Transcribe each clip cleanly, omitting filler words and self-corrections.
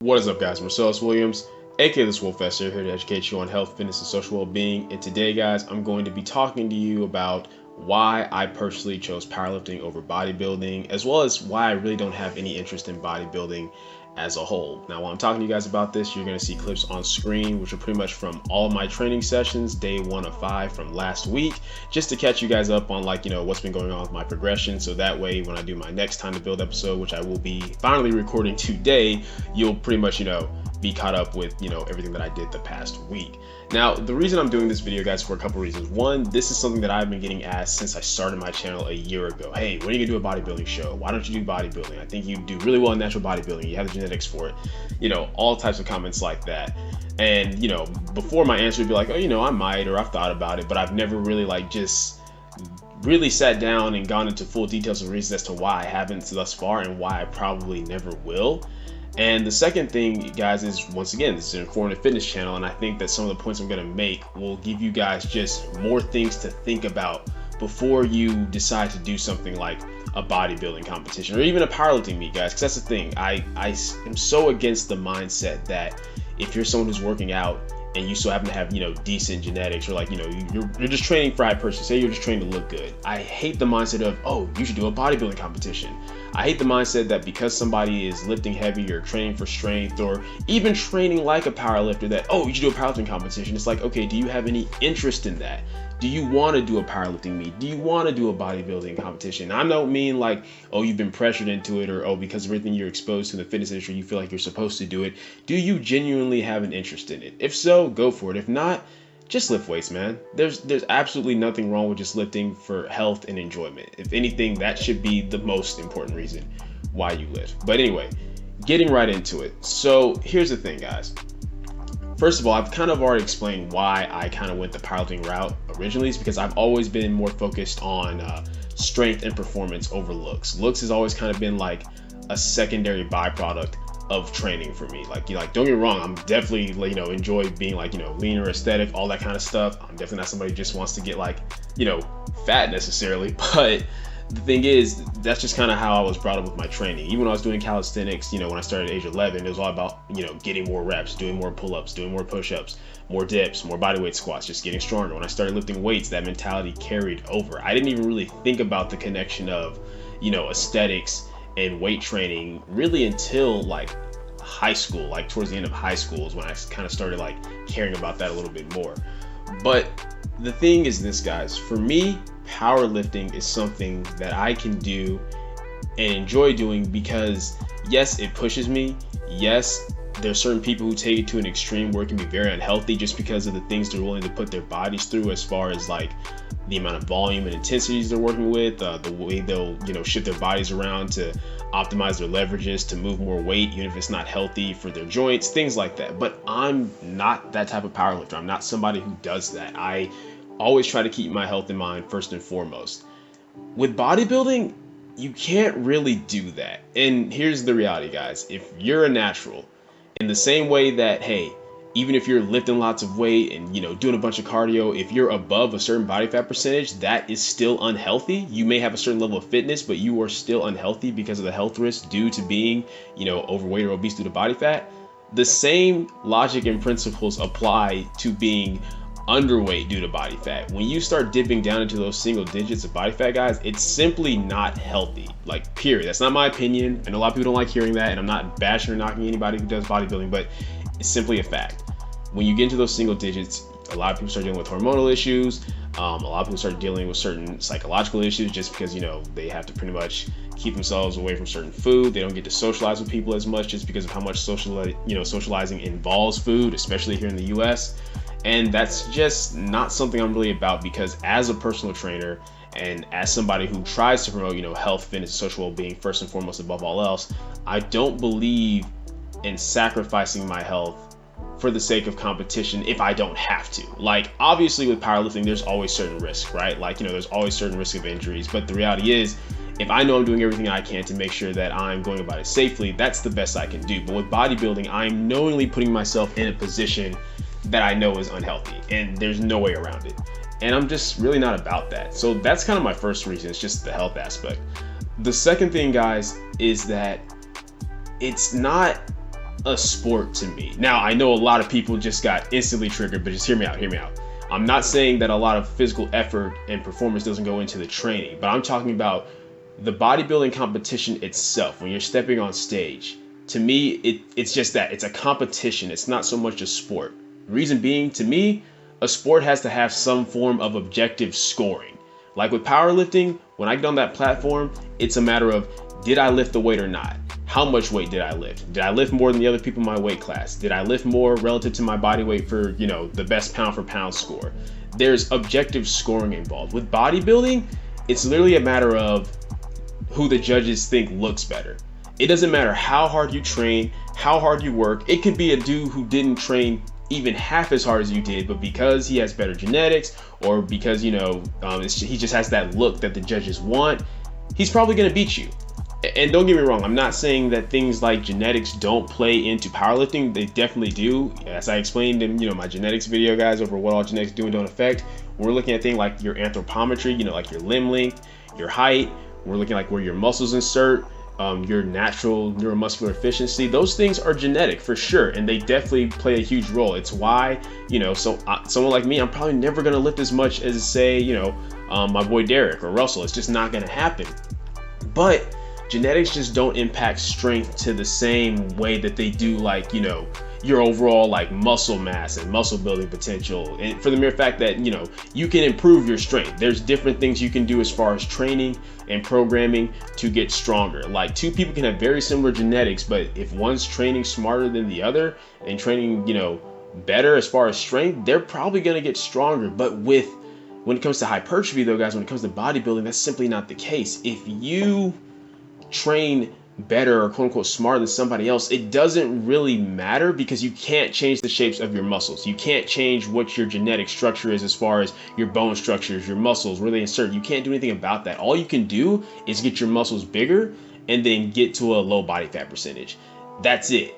What is up, guys? Marcellus Williams, aka TheSwolefessor, here to educate you on health, fitness, and social well-being. And today, guys, I'm going to be talking to you about why I personally chose powerlifting over bodybuilding, as well as why I really don't have any interest in bodybuilding as a whole. Now, while I'm talking to you guys about this, you're going to see clips on screen, which are pretty much from all of my training sessions, day 1 of 5 from last week, just to catch you guys up on what's been going on with my progression. So that way, when I do my next Time to Build episode, which I will be finally recording today, you'll pretty much, be caught up with, everything that I did the past week. Now, the reason I'm doing this video, guys, for a couple reasons. One, this is something that I've been getting asked since I started my channel a year ago. Hey, when are you gonna do a bodybuilding show? Why don't you do bodybuilding? I think you do really well in natural bodybuilding. You have the genetics for it. All types of comments like that. And, before my answer would be like, oh, I might, or I've thought about it, but I've never really just really sat down and gone into full details and reasons as to why I haven't thus far and why I probably never will. And the second thing, guys, is, once again, this is an informative fitness channel, and I think that some of the points I'm going to make will give you guys just more things to think about before you decide to do something like a bodybuilding competition or even a powerlifting meet, guys. Because that's the thing, I am so against the mindset that if you're someone who's working out and you still happen to have, decent genetics, or you're just training for hypertrophy, say you're just training to look good. I hate the mindset of, oh, you should do a bodybuilding competition. I hate the mindset that because somebody is lifting heavy or training for strength or even training like a powerlifter that, oh, you should do a powerlifting competition. It's like, okay, do you have any interest in that? Do you want to do a powerlifting meet? Do you want to do a bodybuilding competition? I don't mean like, oh, you've been pressured into it, or, oh, because of everything you're exposed to in the fitness industry, you feel like you're supposed to do it. Do you genuinely have an interest in it? If so, go for it. If not, just lift weights, man. There's absolutely nothing wrong with just lifting for health and enjoyment. If anything, that should be the most important reason why you lift. But anyway, getting right into it. So here's the thing, guys. First of all, I've kind of already explained why I kind of went the powerlifting route originally. Is because I've always been more focused on strength and performance over looks. Looks has always kind of been like a secondary byproduct of training for me. Don't get me wrong, I'm definitely enjoy being leaner, aesthetic, all that kind of stuff. I'm definitely not somebody who just wants to get fat necessarily, but the thing is, that's just kind of how I was brought up with my training. Even when I was doing calisthenics, when I started at age 11, it was all about, getting more reps, doing more pull-ups, doing more push-ups, more dips, more bodyweight squats, just getting stronger. When I started lifting weights, that mentality carried over. I didn't even really think about the connection of, aesthetics and weight training really until high school, towards the end of high school is when I kind of started caring about that a little bit more. But the thing is this, guys, for me, powerlifting is something that I can do and enjoy doing because, yes, it pushes me. Yes, there's certain people who take it to an extreme where it can be very unhealthy just because of the things they're willing to put their bodies through, as far as the amount of volume and intensities they're working with, the way they'll shift their bodies around to optimize their leverages to move more weight, even if it's not healthy for their joints, things like that. But I'm not that type of powerlifter. I'm not somebody who does that. I always try to keep my health in mind first and foremost. With bodybuilding, you can't really do that. And here's the reality, guys. If you're a natural, in the same way that, hey, even if you're lifting lots of weight and doing a bunch of cardio, if you're above a certain body fat percentage, that is still unhealthy. You may have a certain level of fitness, but you are still unhealthy because of the health risks due to being overweight or obese due to body fat. The same logic and principles apply to being underweight due to body fat. When you start dipping down into those single digits of body fat, guys, it's simply not healthy. Period. That's not my opinion. I know a lot of people don't like hearing that, and I'm not bashing or knocking anybody who does bodybuilding, but it's simply a fact. When you get into those single digits, a lot of people start dealing with hormonal issues. A lot of people start dealing with certain psychological issues just because, they have to pretty much keep themselves away from certain food. They don't get to socialize with people as much just because of how much socializing involves food, especially here in the US. And that's just not something I'm really about, because as a personal trainer and as somebody who tries to promote, health, fitness, social well-being first and foremost above all else, I don't believe in sacrificing my health for the sake of competition if I don't have to. Obviously with powerlifting, there's always certain risks, right? There's always certain risk of injuries, but the reality is, if I know I'm doing everything I can to make sure that I'm going about it safely, that's the best I can do. But with bodybuilding, I'm knowingly putting myself in a position that I know is unhealthy, and there's no way around it. And I'm just really not about that. So that's kind of my first reason. It's just the health aspect. The second thing, guys, is that it's not a sport to me. Now, I know a lot of people just got instantly triggered, but just hear me out. I'm not saying that a lot of physical effort and performance doesn't go into the training, but I'm talking about the bodybuilding competition itself. When you're stepping on stage, to me, it's just that. It's a competition. It's not so much a sport. Reason being, to me, a sport has to have some form of objective scoring. Like with powerlifting, when I get on that platform, it's a matter of, did I lift the weight or not? How much weight did I lift? Did I lift more than the other people in my weight class? Did I lift more relative to my body weight for, the best pound for pound score? There's objective scoring involved. With bodybuilding, it's literally a matter of who the judges think looks better. It doesn't matter how hard you train, how hard you work. It could be a dude who didn't train even half as hard as you did, but because he has better genetics, or because he just has that look that the judges want, he's probably going to beat you. And don't get me wrong, I'm not saying that things like genetics don't play into powerlifting. They definitely do. As I explained in my genetics video, guys, over what all genetics do and don't affect, we're looking at things like your anthropometry, like your limb length, your height. We're looking at like where your muscles insert, your natural neuromuscular efficiency. Those things are genetic for sure, and they definitely play a huge role. It's why, someone like me, I'm probably never going to lift as much as, say, my boy Derek or Russell. It's just not going to happen. But genetics just don't impact strength to the same way that they do, like, your overall like muscle mass and muscle building potential. And for the mere fact that, you can improve your strength. There's different things you can do as far as training and programming to get stronger. Like, two people can have very similar genetics, but if one's training smarter than the other and training, better as far as strength, they're probably going to get stronger. But when it comes to hypertrophy though, guys, when it comes to bodybuilding, that's simply not the case. If you train better or quote unquote smarter than somebody else, it doesn't really matter, because you can't change the shapes of your muscles. You can't change what your genetic structure is as far as your bone structures, your muscles, where they insert. You can't do anything about that. All you can do is get your muscles bigger and then get to a low body fat percentage. That's it.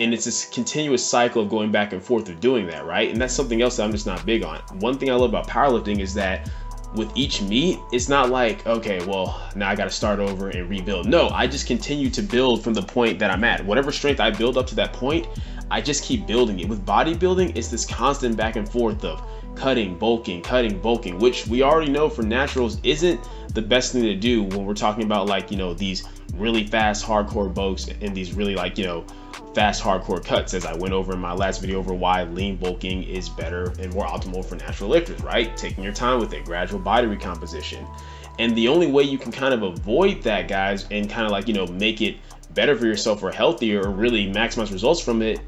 And it's this continuous cycle of going back and forth of doing that, right? And that's something else that I'm just not big on. One thing I love about powerlifting is that with each meet, it's not like, okay, well, now I got to start over and rebuild. No, I just continue to build from the point that I'm at. Whatever strength I build up to that point, I just keep building it. With bodybuilding, it's this constant back and forth of cutting, bulking, which we already know for naturals isn't the best thing to do when we're talking about, like, these really fast hardcore bulks and these really, like, fast hardcore cuts, as I went over in my last video over why lean bulking is better and more optimal for natural lifters, right? Taking your time with it, gradual body recomposition. And the only way you can kind of avoid that, guys, and kind of like, make it better for yourself or healthier or really maximize results from it,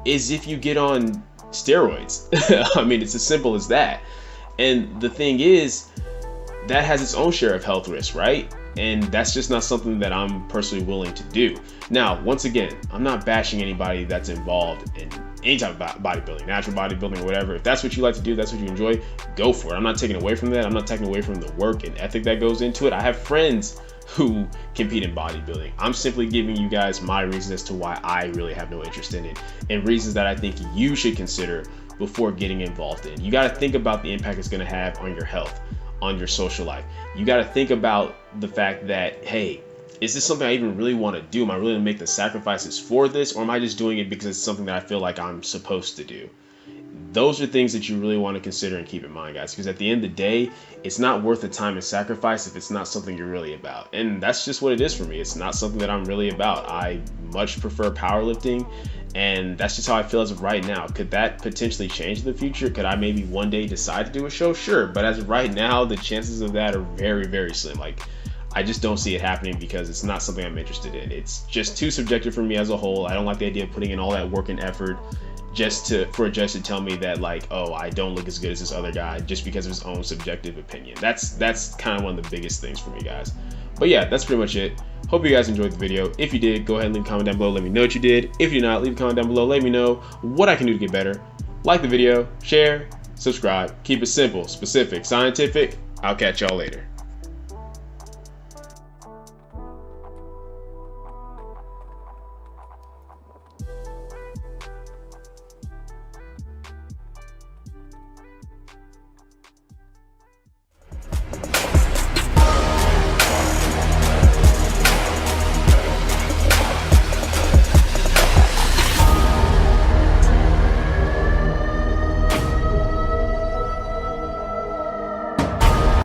is if you get on steroids. I mean, it's as simple as that. And the thing is, that has its own share of health risks, right? And that's just not something that I'm personally willing to do. Now, once again, I'm not bashing anybody that's involved in any type of bodybuilding, natural bodybuilding or whatever. If that's what you like to do, that's what you enjoy, go for it. I'm not taking away from that. I'm not taking away from the work and ethic that goes into it. I have friends who compete in bodybuilding. I'm simply giving you guys my reasons as to why I really have no interest in it, and reasons that I think you should consider before getting involved in. You got to think about the impact it's going to have on your health, on your social life. You got to think about the fact that, hey, is this something I even really want to do? Am I really going to make the sacrifices for this, or am I just doing it because it's something that I feel like I'm supposed to do? Those are things that you really want to consider and keep in mind, guys, because at the end of the day, it's not worth the time and sacrifice if it's not something you're really about. And that's just what it is for me. It's not something that I'm really about. I much prefer powerlifting, and that's just how I feel as of right now. Could that potentially change in the future? Could I maybe one day decide to do a show? Sure. But as of right now, the chances of that are very, very slim. Like, I just don't see it happening because it's not something I'm interested in. It's just too subjective for me as a whole. I don't like the idea of putting in all that work and effort just for a judge to tell me that, like, oh, I don't look as good as this other guy just because of his own subjective opinion. That's kind of one of the biggest things for me, guys. But yeah, that's pretty much it. Hope you guys enjoyed the video. If you did, go ahead and leave a comment down below. Let me know what you did. If you did not, leave a comment down below. Let me know what I can do to get better. Like the video, share, subscribe. Keep it simple, specific, scientific. I'll catch y'all later.